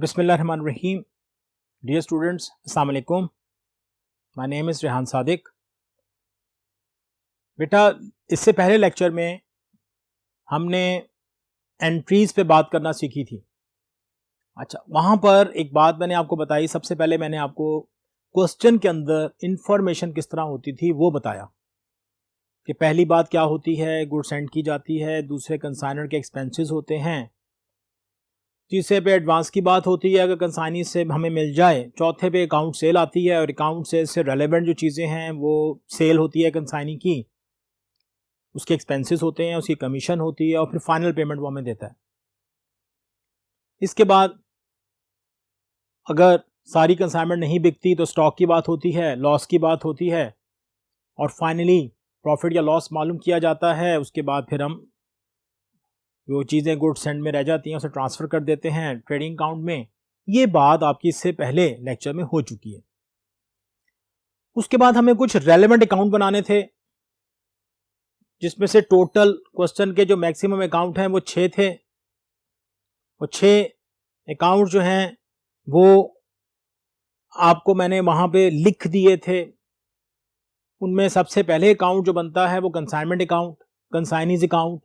बिस्मिल्लाहिर्रहमानिर्रहीम। Dear students, अस्सलाम वालेकुम। My name is Rehan Sadiq. बेटा, इससे पहले लेक्चर में हमने एंट्रीज़ पे बात करना सीखी थी। अच्छा, वहाँ पर एक बात मैंने आपको बताई। सबसे पहले मैंने आपको क्वेश्चन के अंदर इंफॉर्मेशन किस तरह होती थी वो बताया कि पहली बात क्या होती है, गुड सेंड की जाती है। दूसरे कंसाइनर के एक्सपेंसेस होते हैं। तीसरे पे एडवांस की बात होती है अगर कंसाइनी से हमें मिल जाए। चौथे पे अकाउंट सेल आती है और अकाउंट सेल से रेलेवेंट जो चीज़ें हैं वो सेल होती है कंसाइनी की, उसके एक्सपेंसेस होते हैं, उसकी कमीशन होती है और फिर फाइनल पेमेंट वो हमें देता है। इसके बाद अगर सारी कंसाइनमेंट नहीं बिकती तो स्टॉक की बात होती है, लॉस की बात होती है और फाइनली प्रॉफिट या लॉस मालूम किया जाता है। उसके बाद फिर हम जो चीज़ें गुड सेंड में रह जाती हैं उसे ट्रांसफ़र कर देते हैं ट्रेडिंग अकाउंट में। ये बात आपकी इससे पहले लेक्चर में हो चुकी है। उसके बाद हमें कुछ रेलेवेंट अकाउंट बनाने थे, जिसमें से टोटल क्वेश्चन के जो मैक्सिमम अकाउंट हैं वो 6 थे। वो 6 अकाउंट जो हैं वो आपको मैंने वहाँ पे लिख दिए थे। उनमें सबसे पहले अकाउंट जो बनता है वो कंसाइनमेंट अकाउंट, कंसाइनीज अकाउंट,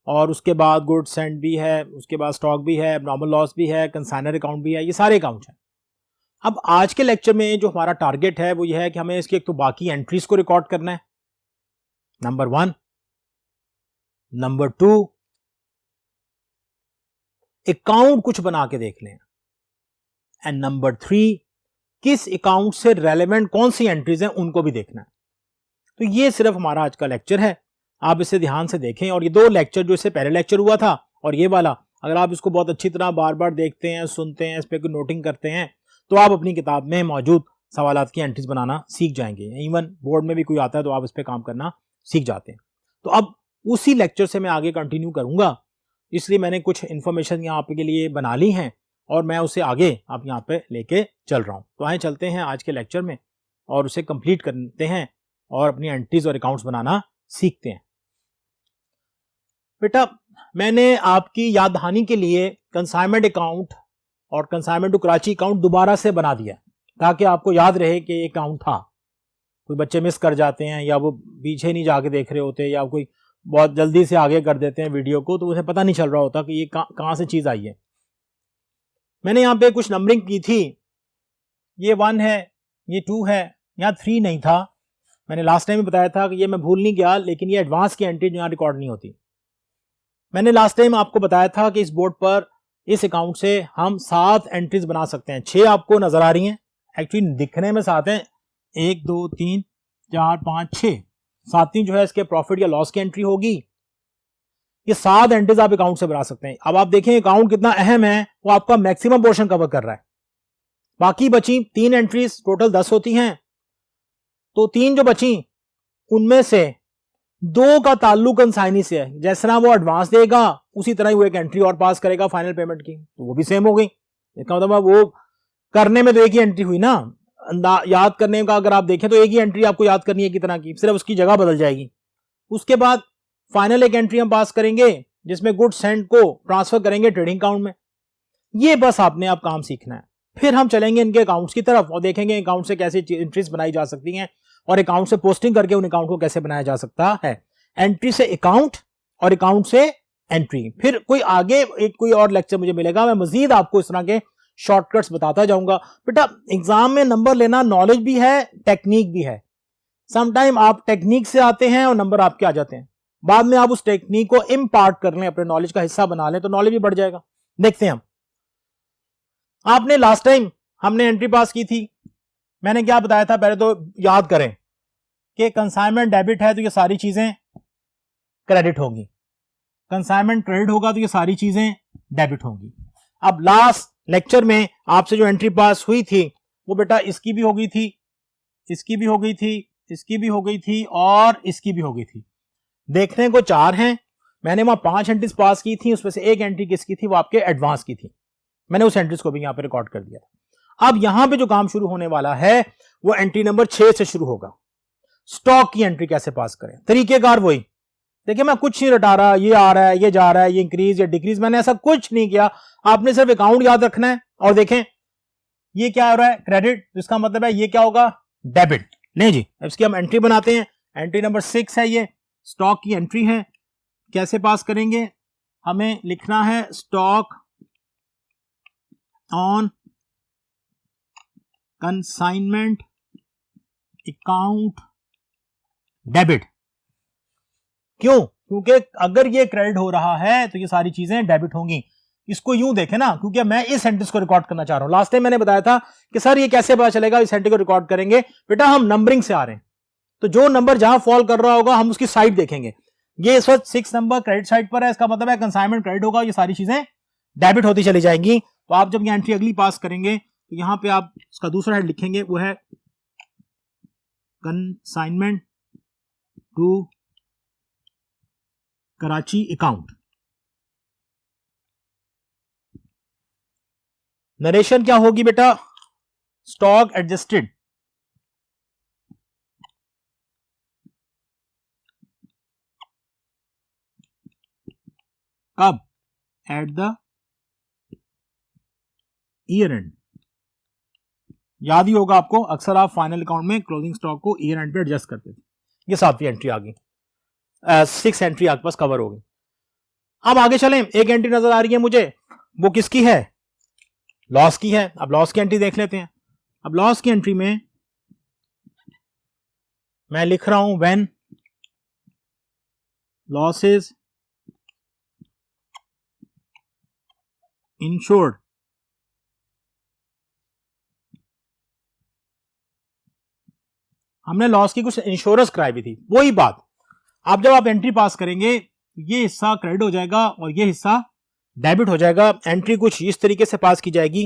और उसके बाद गुड सेंड भी है, उसके बाद स्टॉक भी है, एबनॉर्मल लॉस भी है, कंसाइनर अकाउंट भी है। ये सारे अकाउंट हैं। अब आज के लेक्चर में जो हमारा टारगेट है वो ये है कि हमें इसकी एक तो बाकी एंट्रीज को रिकॉर्ड करना है, नंबर 1। नंबर 2, अकाउंट कुछ बना के देख लें। एंड नंबर 3, किस अकाउंट से रेलेवेंट कौन सी एंट्रीज हैं उनको भी देखना है। तो ये सिर्फ हमारा आज का लेक्चर है। आप इसे ध्यान से देखें। और ये 2 लेक्चर जो इससे पहले लेक्चर हुआ था और ये वाला, अगर आप इसको बहुत अच्छी तरह बार बार देखते हैं, सुनते हैं, इस पर नोटिंग करते हैं तो आप अपनी किताब में मौजूद सवालात की एंट्रीज बनाना सीख जाएंगे। इवन बोर्ड में भी कोई आता है तो आप इस पर काम करना सीख जाते हैं। तो अब उसी लेक्चर से मैं आगे कंटिन्यू करूंगा, इसलिए मैंने कुछ इंफॉर्मेशन यहाँ आपके लिए बना ली हैं और मैं उसे आगे आप यहाँ पे लेके चल रहा हूँ। तो आए चलते हैं आज के लेक्चर में और उसे कंप्लीट करते हैं और अपनी एंट्रीज और अकाउंट्स बनाना सीखते हैं। बेटा, मैंने आपकी याद दहानी के लिए कंसाइनमेंट अकाउंट और कंसाइनमेंट टू कराची अकाउंट दोबारा से बना दिया ताकि आपको याद रहे कि ये अकाउंट था। कोई बच्चे मिस कर जाते हैं या वो पीछे नहीं जाके देख रहे होते या कोई बहुत जल्दी से आगे कर देते हैं वीडियो को, तो उन्हें पता नहीं चल रहा होता कि ये कहां से चीज आई है। मैंने यहाँ पे कुछ नंबरिंग की थी। ये 1 है, ये 2 है, यहाँ 3 नहीं था। मैंने लास्ट टाइम बताया था कि ये मैं भूल नहीं गया, लेकिन ये एडवांस की एंट्री यहाँ रिकॉर्ड नहीं होती। मैंने लास्ट टाइम आपको बताया था कि इस बोर्ड पर इस अकाउंट से हम 7 एंट्रीज बना सकते हैं। 6 आपको नजर आ रही हैं, एक्चुअली दिखने में 7 हैं। 1 2 3 4 5 6, 7वीं जो है इसके प्रॉफिट या लॉस की एंट्री होगी। ये 7 एंट्रीज आप अकाउंट से बना सकते हैं। अब आप देखें अकाउंट कितना अहम है, वो आपका मैक्सिमम पोर्शन कवर कर रहा है। बाकी बची 3 एंट्रीज, टोटल 10 होती हैं। तो 3 जो बची उनमें से 2 का ताल्लुक कंसाइनी से है। जिस तरह वो एडवांस देगा उसी तरह ही वो एक एंट्री और पास करेगा फाइनल पेमेंट की, तो वो भी सेम हो गई। इसका मतलब वो करने में तो एक ही एंट्री हुई ना, याद करने का अगर आप देखें तो एक ही एंट्री आपको याद करनी है कितना की, सिर्फ उसकी जगह बदल जाएगी। उसके बाद फाइनल एक एंट्री हम पास करेंगे जिसमें गुड सेंड को ट्रांसफर करेंगे ट्रेडिंग अकाउंट में। ये बस आपने आप काम सीखना है। फिर हम चलेंगे इनके अकाउंट्स की तरफ और देखेंगे अकाउंट से कैसे एंट्रीज बनाई जा सकती हैं और अकाउंट से पोस्टिंग करके उन अकाउंट को कैसे बनाया जा सकता है। एंट्री से अकाउंट और अकाउंट से एंट्री। फिर कोई आगे कोई और लेक्चर मुझे मिलेगा, मैं मजीद आपको इस तरह के शॉर्टकट्स बताता जाऊंगा। बेटा, एग्जाम में नंबर लेना नॉलेज भी है, टेक्निक भी है। समटाइम आप टेक्निक से आते हैं और नंबर आपके आ जाते हैं। बाद में आप उस टेक्निक को इम्पार्ट कर लें, अपने नॉलेज का हिस्सा बना लें तो नॉलेज भी बढ़ जाएगा। देखते हैं हम। आपने लास्ट टाइम हमने एंट्री पास की थी। मैंने क्या बताया था, पहले तो याद करें कि कंसाइनमेंट डेबिट है तो ये सारी चीजें क्रेडिट होंगी, कंसाइनमेंट क्रेडिट होगा तो ये सारी चीजें डेबिट होंगी। अब लास्ट लेक्चर में आपसे जो एंट्री पास हुई थी वो बेटा इसकी भी हो गई थी, इसकी भी हो गई थी, इसकी भी हो गई थी और इसकी भी हो गई थी। देखने को 4 हैं। मैंने वहां 5 एंट्रीज पास की थी, उसमें से एक एंट्री किसकी थी, वो आपके एडवांस की थी। मैंने उस एंट्रीज को भी यहां पे रिकॉर्ड कर दिया था। अब यहां पे जो काम शुरू होने वाला है वो एंट्री नंबर 6 से शुरू होगा। स्टॉक की एंट्री कैसे पास करें, तरीकेकार वही। देखिए मैं कुछ नहीं रटा रहा, ये आ रहा है, ये जा रहा है, ये इंक्रीज या डिक्रीज, मैंने ऐसा कुछ नहीं किया। आपने सिर्फ अकाउंट याद रखना है। और देखें ये क्या हो रहा है, क्रेडिट, तो इसका मतलब है ये क्या होगा, डेबिट। नहीं जी, इसकी हम एंट्री बनाते हैं। एंट्री नंबर 6 है, ये स्टॉक की एंट्री है। कैसे पास करेंगे, हमें लिखना है stock on consignment account debit. क्यों, क्योंकि अगर ये क्रेडिट हो रहा है तो ये सारी चीजें डेबिट होंगी। इसको यूं देखें ना, क्योंकि मैं इस सेंटेंस को रिकॉर्ड करना चाह रहा हूं। लास्ट टाइम मैंने बताया था कि सर ये कैसे पता चलेगा, इस सेंटेंस को रिकॉर्ड करेंगे। बेटा हम नंबरिंग से आ रहे हैं, तो जो नंबर जहां फॉल कर रहा होगा हम उसकी साइड देखेंगे। ये इस वक्त 6 नंबर क्रेडिट साइड पर है, इसका मतलब है कंसाइनमेंट क्रेडिट होगा, ये सारी चीजें डेबिट होती चली जाएंगी। तो आप जब ये एंट्री अगली पास करेंगे तो यहां पे आप इसका दूसरा हेड लिखेंगे, वो है consignment to Karachi account. Narration क्या होगी बेटा, स्टॉक एडजस्टेड कब, एट द ईयर एंड। याद ही होगा आपको, अक्सर आप फाइनल अकाउंट में क्लोजिंग स्टॉक को ईयर एंड पे एडजस्ट करते थे। ये 7वीं एंट्री आ गई, 6 एंट्री आपके पास कवर हो गई। अब आगे चलें, एक एंट्री नजर आ रही है मुझे, वो किसकी है, लॉस की है। अब लॉस की एंट्री देख लेते हैं। अब लॉस की एंट्री में मैं लिख रहा हूं व्हेन लॉसेस इंश्योर्ड हमने लॉस की कुछ इंश्योरेंस कराई भी थी, वही बात। अब जब आप एंट्री पास करेंगे ये हिस्सा क्रेडिट हो जाएगा और ये हिस्सा डेबिट हो जाएगा। एंट्री कुछ इस तरीके से पास की जाएगी,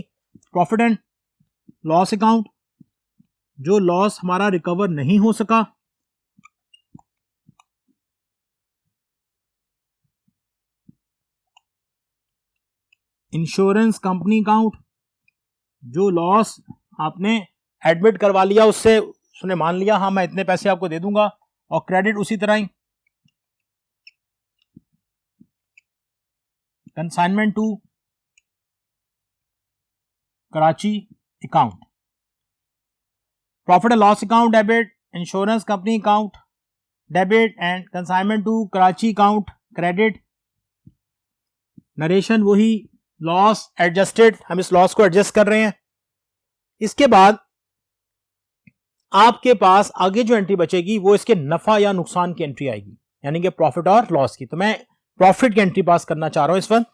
प्रॉफिट एंड लॉस अकाउंट, जो लॉस हमारा रिकवर नहीं हो सका, इंश्योरेंस कंपनी अकाउंट, जो लॉस आपने एडमिट करवा लिया, उससे उसने मान लिया हाँ मैं इतने पैसे आपको दे दूंगा, और क्रेडिट उसी तरह ही consignment to Karachi account, profit and loss account debit, insurance company account debit, and consignment to Karachi account credit. Narration वही, लॉस एडजस्टेड, हम इस लॉस को एडजस्ट कर रहे हैं। इसके बाद आपके पास आगे जो एंट्री बचेगी वो इसके नफा या नुकसान की एंट्री आएगी, यानी कि प्रॉफिट और लॉस की। तो मैं प्रॉफिट की एंट्री पास करना चाह रहा हूं इस वक्त।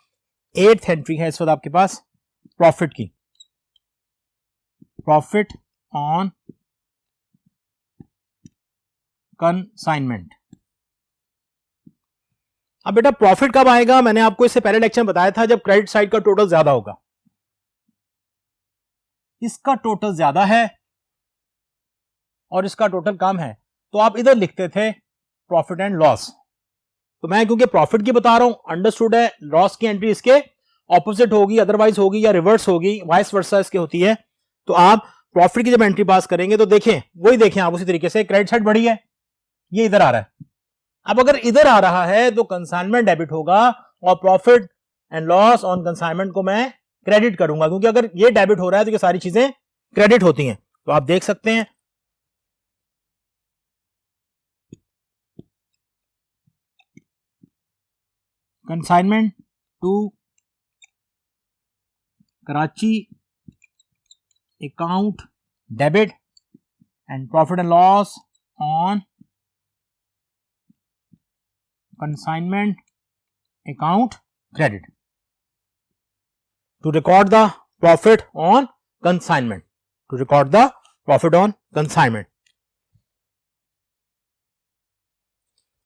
8th एंट्री है इस वक्त आपके पास प्रॉफिट की, प्रॉफिट ऑन कंसाइनमेंट। अब बेटा प्रॉफिट कब आएगा, मैंने आपको इससे पहले लेक्चर में बताया था, जब क्रेडिट साइड का टोटल ज्यादा होगा। इसका टोटल ज्यादा है और इसका टोटल कम है, तो आप इधर लिखते थे प्रॉफिट एंड लॉस। तो मैं क्योंकि प्रॉफिट की बता रहा हूं, अंडरस्टूड है, लॉस की एंट्री इसके ऑपोजिट होगी, अदरवाइज होगी या रिवर्स होगी, वाइस वर्सा इसके होती है। तो आप प्रॉफिट की जब एंट्री पास करेंगे तो देखें, वही देखें आप उसी तरीके से, क्रेडिट साइड बढ़ी है, ये इधर आ रहा है। अब अगर इधर आ रहा है तो कंसाइनमेंट डेबिट होगा और profit and loss on consignment को मैं क्रेडिट करूंगा, क्योंकि अगर ये डेबिट हो रहा है तो ये सारी चीजें क्रेडिट होती हैं। तो आप देख सकते हैं consignment to Karachi account debit and profit and loss on consignment account credit to record the profit on consignment, to record the profit on consignment।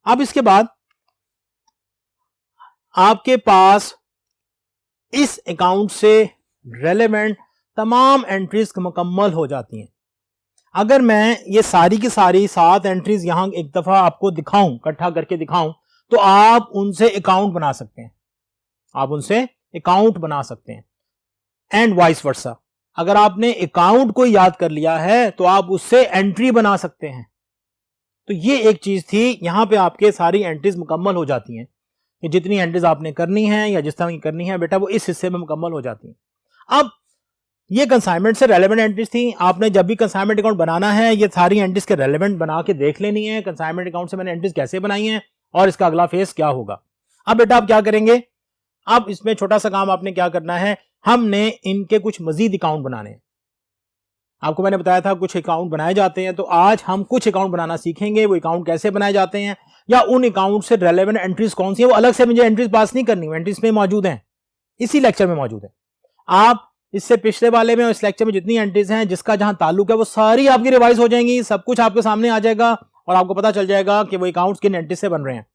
अब इसके बाद आपके पास इस अकाउंट से रेलेवेंट तमाम एंट्रीज मुकम्मल हो जाती हैं। अगर मैं ये सारी की सारी 7 एंट्रीज यहां एक दफा आपको दिखाऊं, इकट्ठा करके दिखाऊं, तो आप उनसे अकाउंट बना सकते हैं, आप उनसे अकाउंट बना सकते हैं, एंड वाइस वर्सा। अगर आपने अकाउंट को याद कर लिया है तो आप उससे एंट्री बना सकते हैं। तो तो ये एक चीज थी, यहां पे आपके सारी एंट्रीज मुकम्मल हो जाती हैं कि जितनी एंट्रीज आपने करनी है या जिस तरह की करनी है बेटा वो इस हिस्से में मुकम्मल हो जाती हैं। अब ये कंसाइनमेंट से रेलेवेंट एंट्रीज थी, आपने जब भी कंसाइनमेंट अकाउंट बनाना है ये सारी एंट्रीज के रेलेवेंट बना के देख लेनी है, कंसाइनमेंट अकाउंट से मैंने एंट्रीज कैसे बनाई हैं और इसका अगला फेज क्या होगा। अब बेटा आप क्या करेंगे, अब इसमें छोटा सा काम आपने क्या करना है, हमने इनके कुछ मजीद अकाउंट बनाने हैं। आपको मैंने बताया था कुछ अकाउंट बनाए जाते हैं, तो आज हम कुछ अकाउंट बनाना सीखेंगे। वो अकाउंट कैसे बनाए जाते हैं या उन अकाउंट से रेलेवेंट एंट्रीज कौन सी है, वो अलग से मुझे एंट्रीज पास नहीं करनी, एंट्रीज में मौजूद हैं, इसी लेक्चर में मौजूद है। आप इससे पिछले वाले में और इस लेक्चर में जितनी एंट्रीज हैं जिसका जहां ताल्लुक है वो सारी आपकी रिवाइज हो जाएंगी, सब कुछ आपके सामने आ जाएगा और आपको पता चल जाएगा कि वो अकाउंट्स किन एंट्रीज से बन रहे हैं।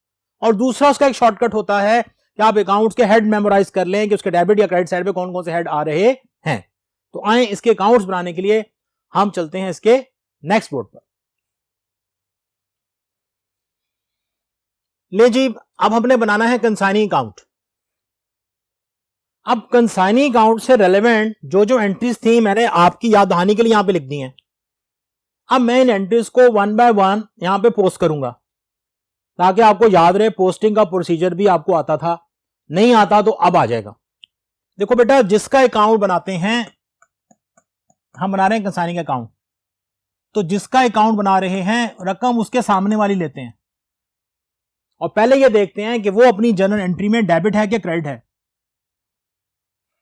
और दूसरा उसका एक शॉर्टकट होता है कि आप अकाउंट्स के हेड मेमोराइज कर लें कि उसके डेबिट या क्रेडिट साइड पे कौन कौन से हेड आ रहे हैं। तो आए इसके अकाउंट्स बनाने के लिए हम चलते हैं इसके नेक्स्ट बोर्ड पर। ले जी, अब हमने बनाना है कंसाइनी अकाउंट। अब कंसाइनी अकाउंट से रेलेवेंट जो जो एंट्रीज थी मैंने आपकी याद दहानी के लिए यहां पे लिख दी हैं। अब मैं इन एंट्रीज को वन बाय वन यहां पे पोस्ट करूंगा ताकि आपको याद रहे, पोस्टिंग का प्रोसीजर भी आपको आता था, नहीं आता तो अब आ जाएगा। देखो बेटा, जिसका अकाउंट बनाते हैं, हम बना रहे हैं कंसाइनी का अकाउंट, तो जिसका अकाउंट बना रहे हैं रकम उसके सामने वाली लेते हैं और पहले ये देखते हैं कि वो अपनी जनरल एंट्री में डेबिट है कि क्रेडिट है,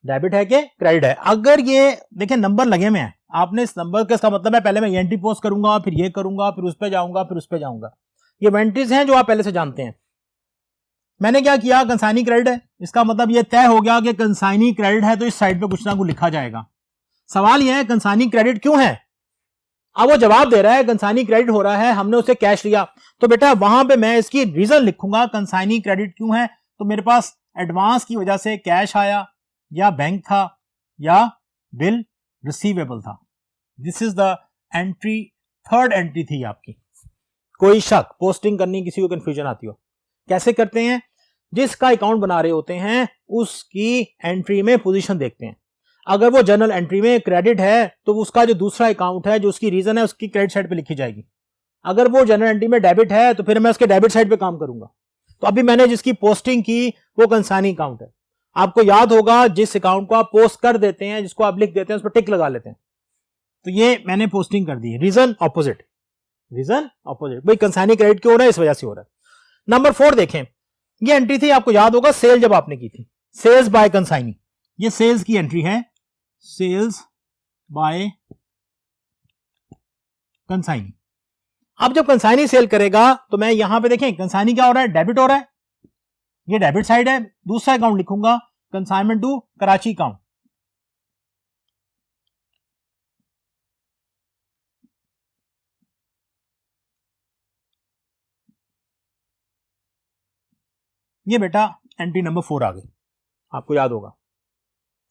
डेबिट है कि क्रेडिट है। अगर ये देखें नंबर लगे हुए हैं, आपने इस नंबर का, इसका मतलब है पहले मैं ये एंट्री पोस्ट करूंगा, फिर ये करूंगा, फिर उस पर जाऊंगा, फिर उस पर जाऊंगा। ये एंट्रीज हैं जो आप पहले से जानते हैं। मैंने क्या किया, कंसाइनी क्रेडिट है, इसका मतलब ये तय हो गया कि कंसाइनी क्रेडिट है तो इस साइड पे कुछ ना कुछ लिखा जाएगा। सवाल यह है कंसाइनी क्रेडिट क्यों है। अब वो जवाब दे रहा है कंसाइनी क्रेडिट हो रहा है, हमने उसे कैश लिया, तो बेटा वहां पे मैं इसकी रीजन लिखूंगा कंसाइनी क्रेडिट क्यों है। तो मेरे पास एडवांस की वजह से कैश आया, या बैंक था, या बिल रिसीवेबल था। This is the entry, third entry थी आपकी। कोई शक, पोस्टिंग करनी, किसी को कंफ्यूजन आती हो, कैसे करते हैं, जिसका अकाउंट बना रहे होते हैं उसकी एंट्री में पोजीशन देखते हैं। अगर वो जनरल एंट्री में क्रेडिट है तो उसका जो दूसरा अकाउंट है जो उसकी रीजन है उसकी क्रेडिट साइड पे लिखी जाएगी। अगर वो जनरल एंट्री में डेबिट है तो फिर मैं उसके डेबिट साइड पे काम करूंगा। तो अभी मैंने जिसकी पोस्टिंग की वो कंसाइनी अकाउंट है। आपको याद होगा जिस अकाउंट को आप पोस्ट कर देते हैं, जिसको आप लिख देते हैं, उस पर टिक लगा लेते हैं, तो ये मैंने पोस्टिंग कर दी है। रीजन ऑपोजिट, रीजन ऑपोजिट, भाई कंसाइनी क्रेडिट क्यों हो रहा है, इस वजह से हो रहा है। नंबर 4 देखें, ये एंट्री थी, आपको याद होगा सेल जब आपने की थी, सेल्स बाय कंसाइनी, ये सेल्स की एंट्री है, सेल्स बाय कंसाइनी। अब जब कंसाइनी सेल करेगा तो मैं यहां पे देखें कंसाइनी क्या हो रहा है, डेबिट हो रहा है, ये डेबिट साइड है। दूसरा अकाउंट लिखूंगा कंसाइनमेंट टू कराची अकाउंट, ये बेटा एंट्री नंबर 4 आ गई। आपको याद होगा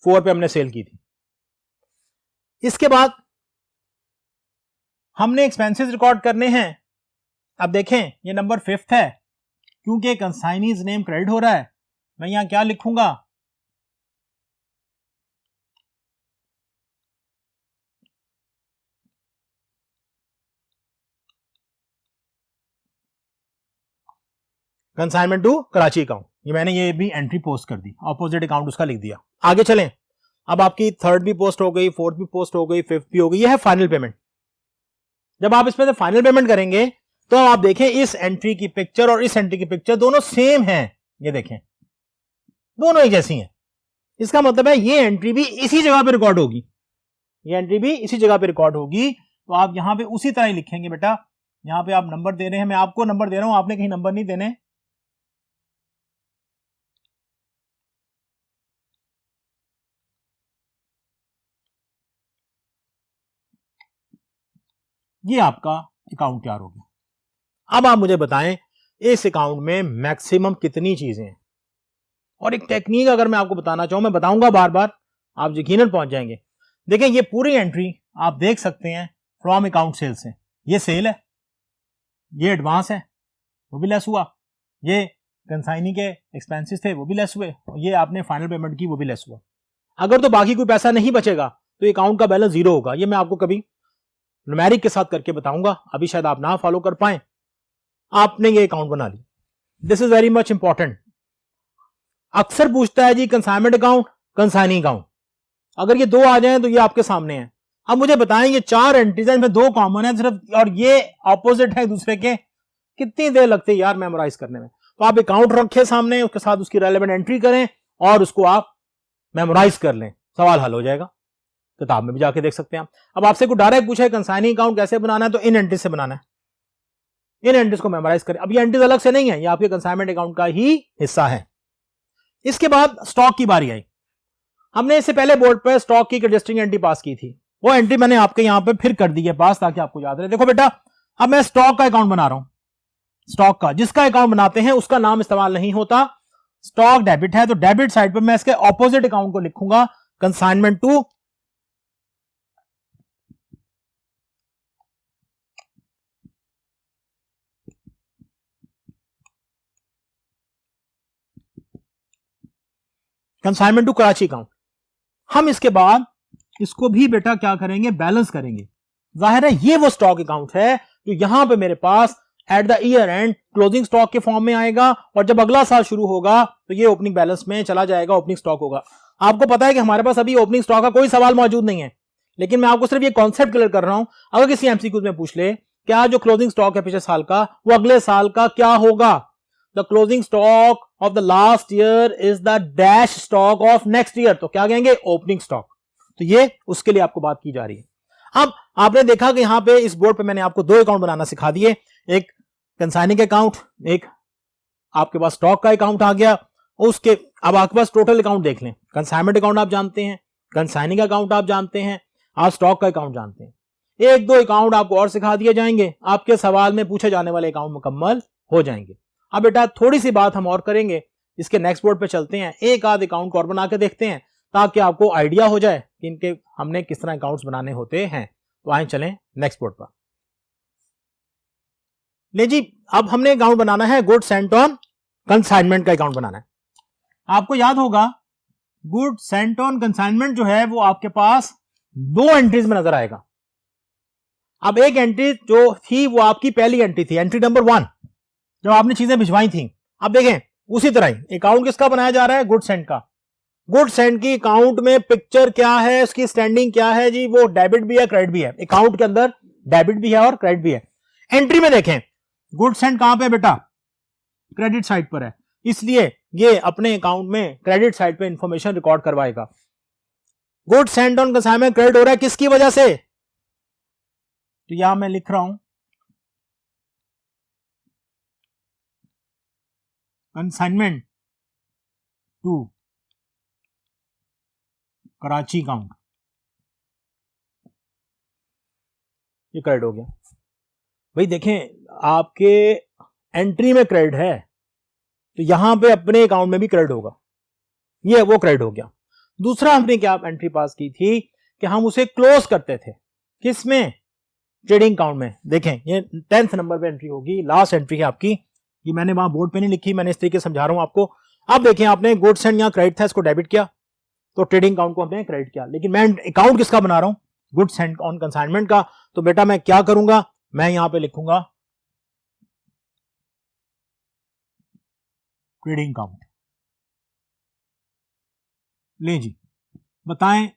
4 पे हमने सेल की थी। इसके बाद हमने एक्सपेंसेस रिकॉर्ड करने हैं। अब देखें ये नंबर 5 है, क्योंकि कंसाइनीज नेम क्रेडिट हो रहा है, मैं यहां क्या लिखूंगा, कंसाइनमेंट टू कराची अकाउंट। ये मैंने ये भी एंट्री पोस्ट कर दी, ऑपोजिट अकाउंट उसका लिख दिया। आगे चलें, अब आपकी 3rd भी पोस्ट हो गई, 4th भी पोस्ट हो गई, 5th भी हो गई। ये है फाइनल पेमेंट। जब आप इसमें से फाइनल पेमेंट करेंगे तो आप देखें इस एंट्री की पिक्चर और इस एंट्री की पिक्चर दोनों सेम हैं। ये देखें दोनों एक जैसी हैं। इसका मतलब है ये एंट्री भी इसी जगह पे रिकॉर्ड होगी, ये एंट्री भी इसी जगह पे रिकॉर्ड होगी। तो आप यहां पे उसी तरह ही लिखेंगे बेटा। यहां पे आप नंबर दे रहे हैं, मैं आपको नंबर दे रहा हूं, आपने कहीं नंबर नहीं देने। ये आपका अकाउंट तैयार हो गया। अब आप मुझे बताएं इस अकाउंट में मैक्सिमम कितनी चीजें हैं। और एक टेक्निक अगर मैं आपको बताना चाहूं, मैं बताऊंगा बार बार, आप यकीनन पहुंच जाएंगे। देखें ये पूरी एंट्री आप देख सकते हैं फ्रॉम अकाउंट सेल से। ये सेल है, ये एडवांस है, वो भी लेस हुआ, ये कंसाइनी के एक्सपेंसेस थे वो भी लेस हुए, और ये आपने फाइनल पेमेंट की वो भी लेस हुआ। अगर तो बाकी कोई पैसा नहीं बचेगा तो अकाउंट का बैलेंस 0 होगा। ये मैं आपको कभी न्यूमेरिक के साथ करके बताऊंगा, अभी शायद आप ना फॉलो कर पाए। आपने ये अकाउंट बना लिया। This is very much important. अक्सर पूछता है जी कंसाइनमेंट अकाउंट, कंसाइनिंग अकाउंट, अगर ये दो आ जाएं तो ये आपके सामने है। अब मुझे बताएं ये चार एंट्रीज हैं, इनमें दो कॉमन है सिर्फ, और ये ऑपोजिट है दूसरे के, कितनी देर लगती है यार मेमोराइज करने में। तो आप अकाउंट रखे सामने, उसके साथ उसकी रेलेवेंट एंट्री करें और उसको आप मेमोराइज कर लें, सवाल हल हो जाएगा। किताब में भी जाके देख सकते हैं। अब आपसे कोई डायरेक्ट पूछे कंसाइनिंग अकाउंट कैसे बनाना है, तो इन एंट्रीज से बनाना है, इन एंट्रीज को मेमोराइज करें। अब ये एंट्रीज अलग से नहीं है, ये आपके कंसाइनमेंट अकाउंट का ही हिस्सा है। इसके बाद स्टॉक की बारी आई। हमने इससे पहले बोर्ड पर स्टॉक की रजिस्टरिंग एंट्री पास की थी, वो एंट्री मैंने आपके यहां पे फिर कर दी है पास, ताकि आपको याद रहे। देखो बेटा, अब मैं स्टॉक का अकाउंट बना रहा हूं, स्टॉक का, जिसका अकाउंट बनाते हैं उसका नाम इस्तेमाल नहीं होता। स्टॉक डेबिट है तो डेबिट साइड पर मैं इसके ऑपोजिट अकाउंट को लिखूंगा consignment to consignment to Karachi account. हम इसके बाद इसको भी बेटा क्या करेंगे, बैलेंस करेंगे। जाहिर है ये वो स्टॉक अकाउंट है जो यहां पे मेरे पास at the year end closing stock के फॉर्म में आएगा, और जब अगला साल शुरू होगा तो ये ओपनिंग बैलेंस में चला जाएगा, ओपनिंग स्टॉक होगा। आपको पता है कि हमारे पास अभी ओपनिंग स्टॉक का कोई सवाल मौजूद नहीं है, लेकिन मैं आपको सिर्फ ये कॉन्सेप्ट क्लियर कर रहा हूं। अगर किसी एमसीक्यूज में पूछ ले क्या जो क्लोजिंग स्टॉक है पिछले साल का वो अगले साल का क्या होगा, the closing stock of the last year is the dash stock of next year, तो क्या कहेंगे, ओपनिंग स्टॉक। तो ये उसके लिए आपको बात की जा रही है। अब आपने देखा कि यहां पे इस बोर्ड पे मैंने आपको दो अकाउंट बनाना सिखा दिए, एक कंसाइनिंग अकाउंट, एक आपके पास स्टॉक का अकाउंट आ गया। उसके अब आपके पास टोटल अकाउंट देख लें, कंसाइनमेंट अकाउंट आप जानते हैं, कंसाइनिंग अकाउंट आप जानते हैं, आप स्टॉक का अकाउंट जानते हैं। एक दो अकाउंट आपको और सिखा दिए जाएंगे, आपके सवाल में पूछे जाने वाले अकाउंट मुकम्मल हो जाएंगे। अब बेटा थोड़ी सी बात हम और करेंगे, इसके नेक्स्ट बोर्ड पे चलते हैं, एक आध अकाउंट और बना के देखते हैं ताकि आपको आइडिया हो जाए कि इनके हमने किस तरह अकाउंट्स बनाने होते हैं। तो आए चलें नेक्स्ट बोर्ड पर। ले जी, अब हमने अकाउंट बनाना है गुड्स सेंट ऑन कंसाइनमेंट का अकाउंट बनाना है। आपको याद होगा गुड सेंट ऑन कंसाइनमेंट जो है वो आपके पास दो एंट्रीज में नजर आएगा। अब एक एंट्री जो थी वो आपकी पहली एंट्री थी, एंट्री नंबर 1, जब आपने चीजें भिजवाई थी। अब देखें उसी तरह ही अकाउंट किसका बनाया जा रहा है, गुड सेंट का। गुड सेंट की अकाउंट में पिक्चर क्या है, उसकी स्टैंडिंग क्या है जी, वो डेबिट भी है क्रेडिट भी है। अकाउंट के अंदर डेबिट भी है और क्रेडिट भी है। एंट्री में देखें गुड सेंट कहां पे बेटा, क्रेडिट साइड पर है, इसलिए ये अपने अकाउंट में क्रेडिट साइड पे इंफॉर्मेशन रिकॉर्ड करवाएगा। Good Saint on consignment credit हो रहा है किसकी वजह से, तो यहां मैं लिख रहा हूं कंसाइनमेंट टू कराची अकाउंट, ये क्रेडिट हो गया। भाई देखें आपके एंट्री में क्रेडिट है तो यहां पे अपने अकाउंट में भी क्रेडिट होगा, ये वो क्रेडिट हो गया। दूसरा हमने क्या एंट्री पास की थी कि हम उसे क्लोज करते थे, किस में, ट्रेडिंग अकाउंट में। देखें ये 10th नंबर पे एंट्री होगी, लास्ट एंट्री है आपकी, ये मैंने वहां बोर्ड पे नहीं लिखी, मैंने इस तरीके से समझा रहा हूं आपको। अब देखें आपने गुड्स एंड यहां क्रेडिट था, इसको डेबिट किया तो ट्रेडिंग अकाउंट को हमने क्रेडिट किया, लेकिन मैं अकाउंट किसका बना रहा हूं, गुड्स एंड ऑन कंसाइनमेंट का। तो बेटा मैं क्या करूंगा, मैं यहां पे लिखूंगा ट्रेडिंग अकाउंट। ले जी बताएं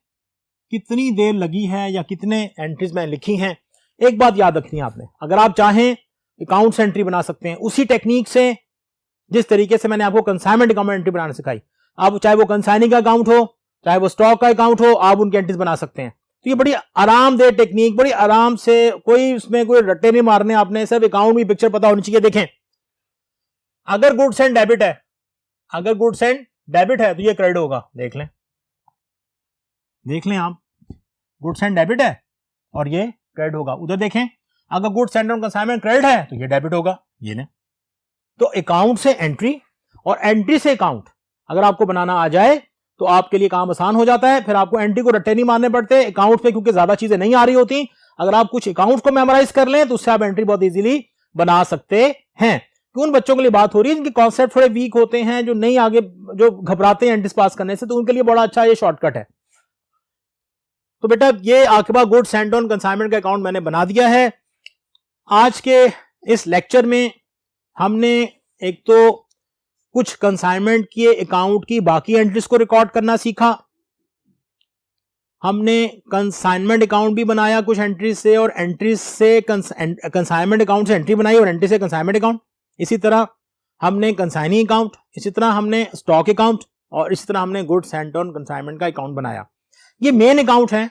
कितनी देर लगी है या कितने एंट्रीज में लिखी हैं। एक बात याद रखनी है आपने, अगर आप चाहें अकाउंट्स एंट्री बना सकते हैं उसी टेक्निक से जिस तरीके से मैंने आपको कंसाइनमेंट अकाउंट एंट्री बनाना सिखाई। आप चाहे वो कंसाइनिंग का अकाउंट हो चाहे वो स्टॉक का अकाउंट हो, आप उनकी एंट्रीज बना सकते हैं। तो ये बड़ी आरामदेह टेक्निक, बड़ी आराम से, कोई इसमें कोई रट्टे नहीं मारने आपने, सिर्फ अकाउंट की पिक्चर पता होनी चाहिए। देखें अगर गुड्स एंड डेबिट है, अगर गुड्स एंड डेबिट है तो ये क्रेडिट होगा, देख लें, देख लें आप, गुड्स एंड डेबिट है और ये क्रेडिट होगा। उधर देखें अगर goods and on consignment credit है तो ये डेबिट होगा, ये लें। तो अकाउंट से एंट्री और एंट्री से अकाउंट अगर आपको बनाना आ जाए तो आपके लिए काम आसान हो जाता है, फिर आपको एंट्री को रट्टे नहीं मारने पड़ते अकाउंट पे, क्योंकि ज्यादा चीजें नहीं आ रही होती। अगर आप कुछ अकाउंट को मेमोराइज कर लें तो उससे आप एंट्री बहुत इजीली बना सकते हैं। तो उन बच्चों के लिए बात हो रही है जिनके कॉन्सेप्ट थोड़े वीक होते हैं, जो नहीं आगे, जो घबराते हैं एंट्रीज पास करने से, तो उनके लिए बड़ा अच्छा ये शॉर्टकट है। तो बेटा ये आपके पास गुड्स एंड ऑन कंसाइनमेंट का अकाउंट मैंने बना दिया है। आज के इस लेक्चर में हमने एक तो कुछ कंसाइनमेंट के अकाउंट की बाकी एंट्रीज को रिकॉर्ड करना सीखा, हमने कंसाइनमेंट अकाउंट भी बनाया कुछ एंट्रीज से, और एंट्रीज से कंसाइनमेंट अकाउंट से एंट्री बनाई और एंट्री से कंसाइनमेंट अकाउंट। इसी तरह हमने कंसाइनिंग अकाउंट, इसी तरह हमने स्टॉक अकाउंट, और इसी तरह हमने गुड्स सेंट ऑन कंसाइनमेंट का अकाउंट बनाया। ये मेन अकाउंट है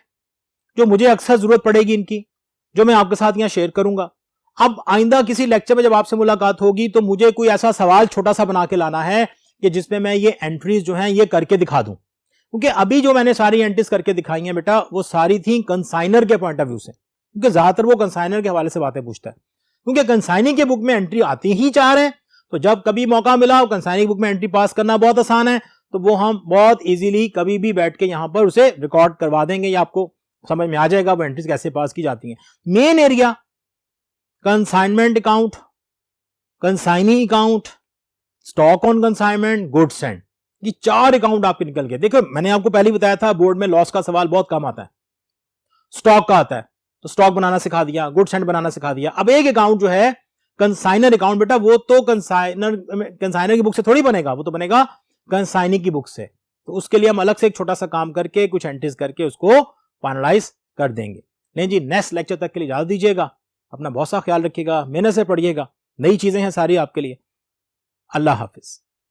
जो मुझे अक्सर जरूरत पड़ेगी इनकी, जो मैं आपके साथ यहां शेयर करूंगा। अब आइंदा किसी लेक्चर में जब आपसे मुलाकात होगी तो मुझे कोई ऐसा सवाल छोटा सा बना के लाना है कि जिसमें मैं ये एंट्रीज जो हैं ये करके दिखा दूं, क्योंकि अभी जो मैंने सारी एंट्रीज करके दिखाई हैं बेटा वो सारी थी कंसाइनर के पॉइंट ऑफ व्यू से, क्योंकि ज्यादातर वो कंसाइनर के हवाले से बातें पूछता है। क्योंकि कंसाइनिंग के बुक में एंट्री आती ही 4 है, तो जब कभी मौका मिला कंसाइनिंग बुक में एंट्री पास करना बहुत आसान है, तो वो हम बहुत इजीली कभी भी बैठ के यहां पर उसे रिकॉर्ड करवा देंगे, या आपको समझ में आ जाएगा वो एंट्रीज कैसे पास की जाती हैं। Main area consignment account, consigning account, stock on consignment, goods and, ये 4 अकाउंट आपके निकल गए। देखो मैंने आपको पहले ही बताया था बोर्ड में लॉस का सवाल बहुत कम आता है, स्टॉक का आता है, तो स्टॉक बनाना सिखा दिया, गुड्स एंड बनाना सिखा दिया। अब एक अकाउंट जो है कंसाइनर अकाउंट, बेटा वो तो कंसाइनर की बुक से थोड़ी बनेगा, वो तो बनेगा कंसाइनिंग की बुक से। तो उसके लिए हम अलग से एक छोटा सा काम करके कुछ एंट्रीज करके उसको फाइनलाइज कर देंगे। नहीं जी, नेक्स्ट लेक्चर तक के लिए इजाजत दीजिएगा, अपना बहुत सा ख्याल रखिएगा, मेहनत से पढ़िएगा, नई चीजें हैं सारी आपके लिए। अल्लाह हाफिज।